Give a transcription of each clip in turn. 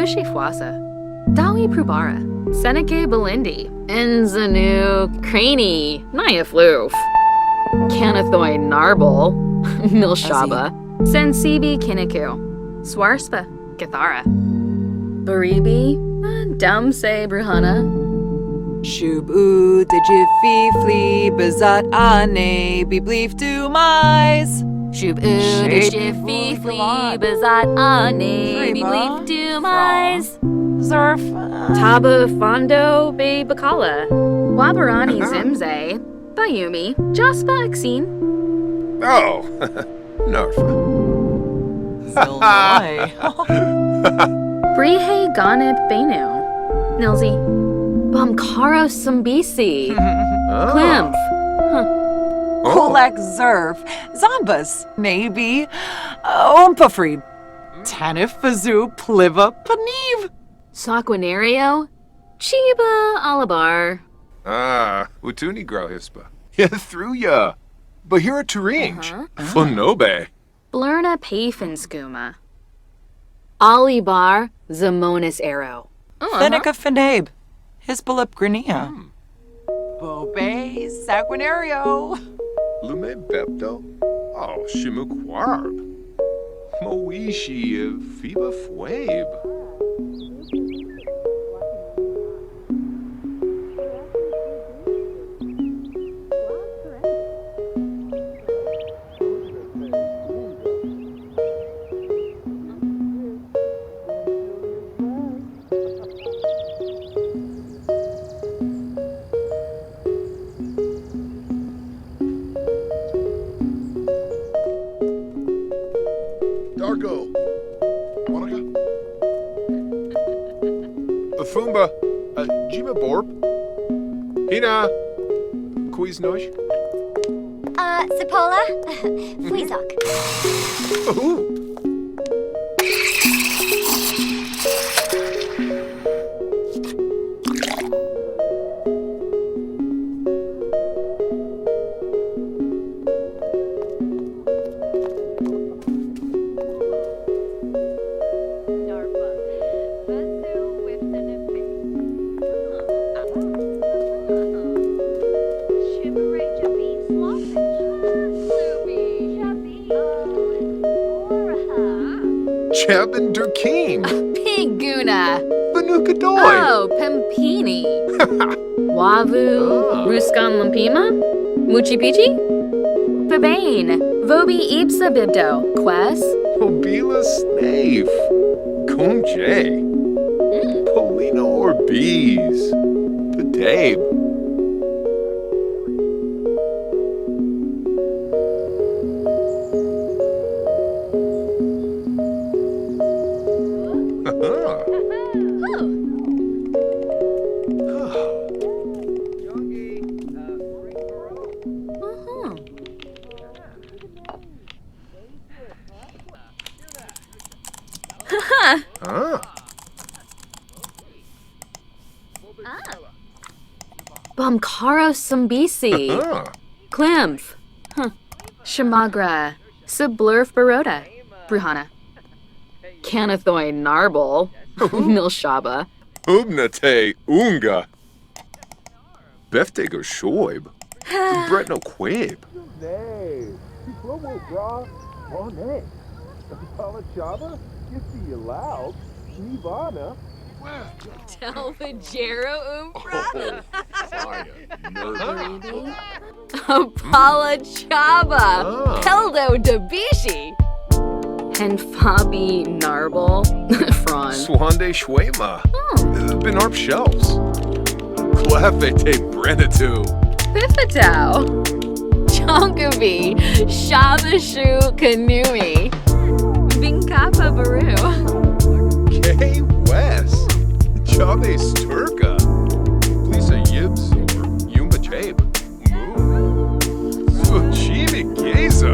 Nushi Fwasa, Dawi Prubara, Seneca Belindi, Enzanu Craney, Naya Floof, Canathoi Narble, Milshaba, Sensibi Kiniku, Swarspa, Gathara, Baribi, Damse Bruhana, Shubu de Jiffy Flea Bazat Ane Bibleef do Mais. Shub de Jiffy Flea Bazat Ane Bibleef do Mais. Zerf. Taba Fondo Be Bakala, Wabarani Zimze, Bayumi, Jaspa Exine. Oh, Narfa. Zilnoy. Brihe Ganib Benu, Nilzi. Bumkaro Sumbisi, Klimph, Kolak Zerf. Zombas. Maybe. Ompafreed. Tanif Fazoo Pliva Paniv. Saquinario, Chiba Alabar. Utuni Grauhispa. Yeah, through ya. Bahira Turinge. Funobe. Blurna Pafinskuma. Alibar Zamonis Arrow. Fenica Fenabe. Hisbalip Grania. Bobe Saguinario. Lume Bepto. Oh, Shimuk Warb. Moishi Fiba Fwabe. Dargo. Monica. Afumba. Jima Borb. Hina. Quiznoj. Sapola. Fleazok. Ooh. Chebin Durkeen. Piguna. Banukadoy. Oh, Pimpini. Wavu, Ruskan Lampima, Muchi Pichi, Babane, Vobi Ibsa Bibdo, Quest, Mobila Snave. Kumje. Polina Orbeez. Padabe. Bumkaro Sumbisi, Klimph, Shamagra, Sublurf Baroda, Bruhana, Canathoi Narble, Milshaba, Ubnate Unga. Beftego Shoib. Bretno Quabe. Nay, Promo Bra, Monet. Palachava, Gissy Aloud, Nivana. Telvajero Umbra, Sorry, Apala Chaba, Peldo Dabishi, and Fabi Narble, Franz. Swande Schwema. Benarp Shelves. Clefete Brenatu. Piffatau, Chonkavi, Shabashu Kanui, Vinkapa Baru, K. West. Chabe Sturka. Lisa Yibs or Yumba Chabe. Moo. Suchibi Geza.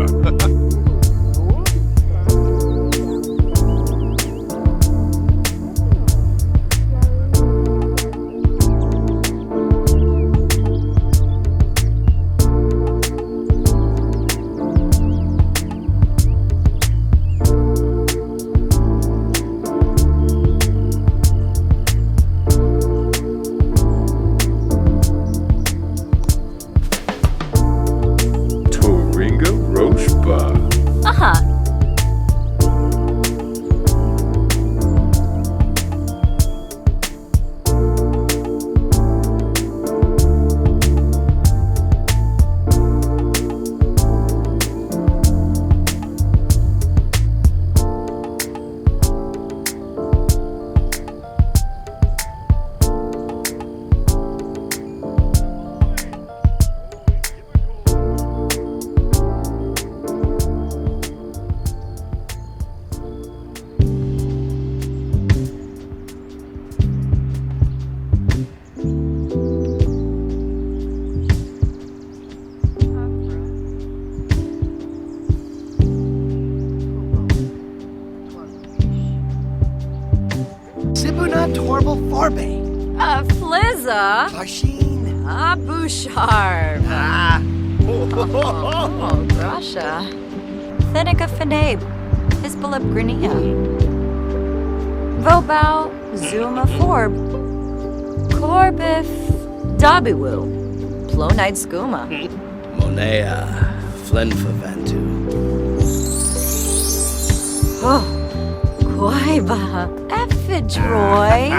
Shava. Karshin. Bouchard. Oh, Grasha. Seneca Fenabe, Hisbalib Grinia. Vobau, Zuma Forb. Corbif, Dabiwu. Plonide Skooma. Monea. Flenfavantu. Oh, Quaiba, Ephidroy.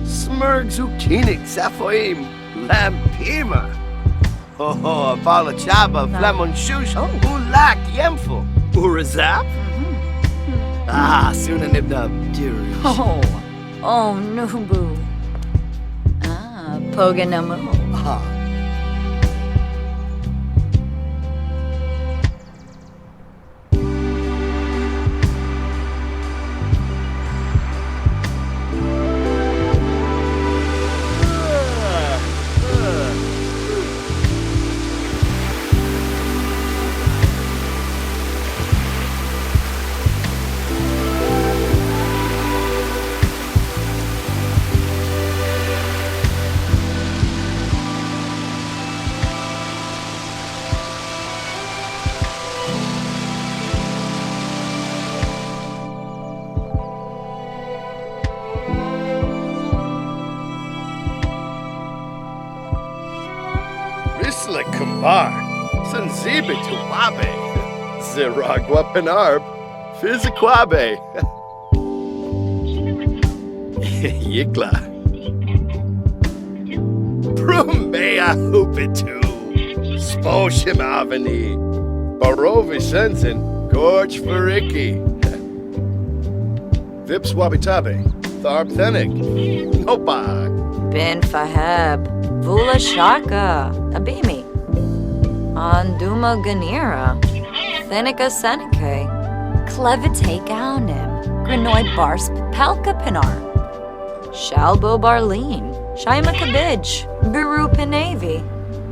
Smurg zucchini Zaphoim. Lampima. Oh, Balachaba, Flamon Shush. Ulak Yemfo. Urazap? Sunanibna Dirish. Oh, Nubu. Poganamu. Risla Kumbar. Sanzibi Tuwabe. Ziragwa Penarb. Fizikwabe. Yikla. Brumea Hupitu. Sposhim Avani. Barovi Sensen. Gorge Fariki. Vips Wabitabe. Tharb Thenig. Nopa. Ben Faheb, Vula Shaka, Abimi, Anduma Ganira, Thenica Seneca, Clevite Gaunim, Grinoid Barsp Palka Pinar, Shalbo Barleen, Shaima Kabij, Biru Pinavi,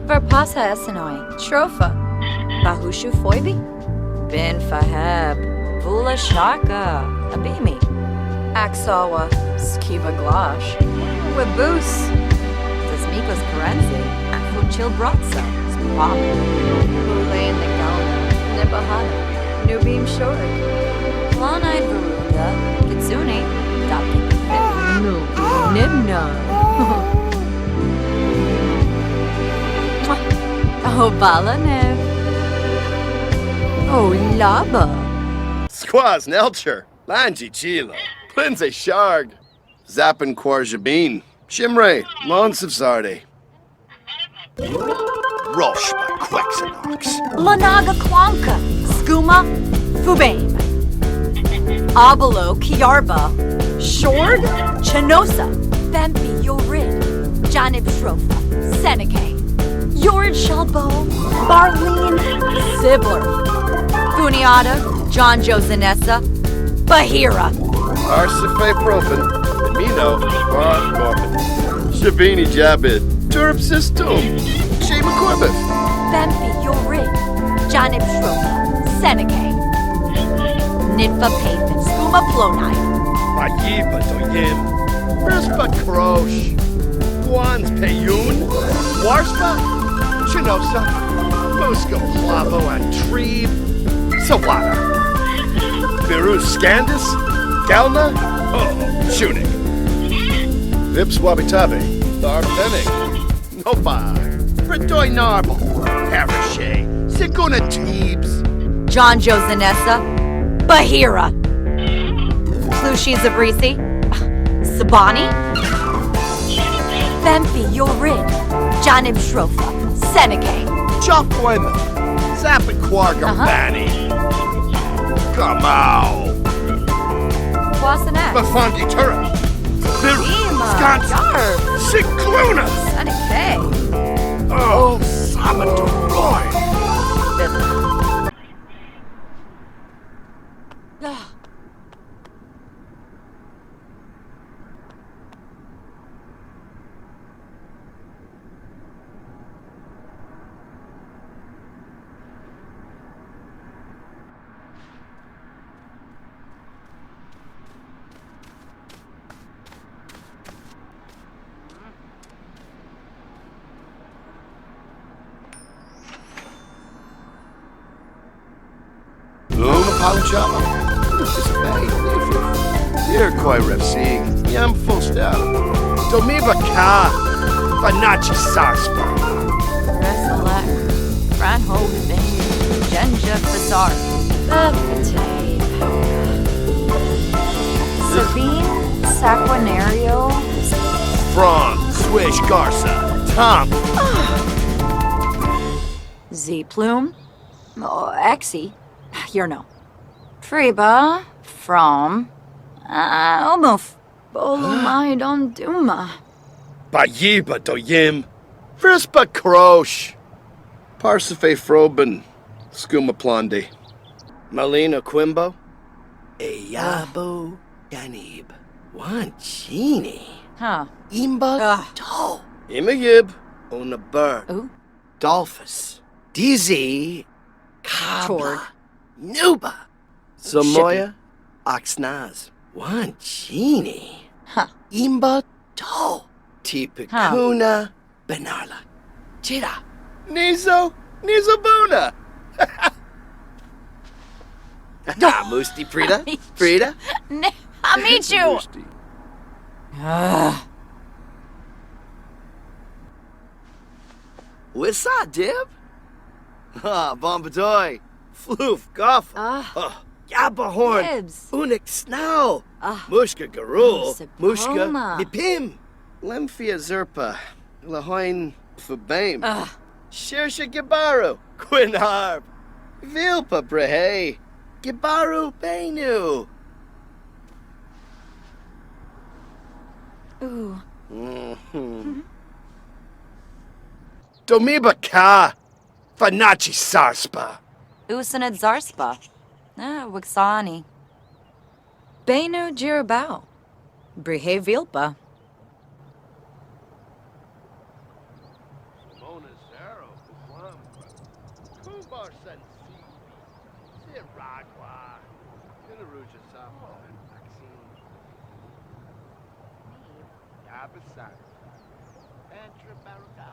Varpasa Esenoi, Tropha, Bahushu Foibi, Ben Faheb, Vula Shaka, Abimi, Aksawa, Skiva Glash, Webus, Zasmikos Karenzi, Afuchil Bratsa, Spop, Ulayan Nagana, Nebahana, Nubim Shorik, Planide Varunda, Kitsune, Dapti Nibna. Oh, Balanev. Oh, Laba. Squaz Nelcher. Lanji Chilo. Plinze Sharg. Zappin Quarjabin. Shimray. Lons of Zarde. Roshba Quexinox. Lanaga Kwanka, Skooma, Fubane, Abalo, Kiarba, Shord, Chenosa, Bempi, Yorid, Janib Shrofa, Seneca, Yord Shalbo, Barleen, Sibler, Funiata, John Josanessa, Bahira, Arsife Profin. Mino. Baran Corbin. Shabini Jabid. Turp System. Shema Corbin. Bempi, Yorid, Janib Shrofa, Seneca, Ninfa Pavement, Skooma Plonite, Mayiba Doyim. Brispa Krosh. Guans Payun. Warspa. Chinosa. Musco Plavo and Trebe. Sawada. Biru Scandus. Galna. Oh, Shunik. Vips Wabitabe. Tharp Thenig. Nopa. Fritoy Narble. Havershey. Siguna Teebs. John Josanessa, Bahira, Plushi Zabrisi, Sabani, Bempi Yorid, Janib Shrofa, Seneca, Chop Women. Zappin Quargambani. Kamau. Wasanek, Bafandi Turret. Biru. Scans. Yarb, Sigluna. Seneca, Oh, Sabato Roy. Palachaba. Dear Koi Repsig, Yam full stout. Domiba Ka. Banachi Sarspa. Reselect. Franho Vane. Genja Bazaar. The potato. Sabine Saquinario. Braun. Swish Garza. Tom. Z Plume. Oh, Exie. You're no. Friba. From. Omuf. Bolumai Don Duma. Bayiba Doyim. Frispa Krosh. Parsife Froben. Skuma Plondi. Malina Quimbo. Eyabo Ganib. Wanchini. Huh. Imba To. Imayib. Onabur. Ooh. Dolphus. DZ. Tord. Kabla. Nuba. Samoya. Oxnaz. Wanchini. Huh. Imba To. Tipikuna. Benarla. Chira. Nizo. Nizobuna. Musti Frida. Frida. I'll meet you. Musti. What's that, Dib? Bombadoy. Floof, Goff. Yabahorn. Dibs. Unik Snow. Ah. Mushka Garul. Sapoma. Mushka Mipim. Lemphia Zerpa. Lahoin Fabame. Shersha Gibaru. Quinharb. Vilpa Brehe. Gibaru Benu. Ooh. Domiba Ka. Banachi Sarspa. Usanad Zarspa. Wixani. Benu Jirabao. Brihe Vilpa. Mona Zero. Kumbar Sensi. Siragua. Inaruja Sapa. Maxine. Yabasan. Antra Baruka.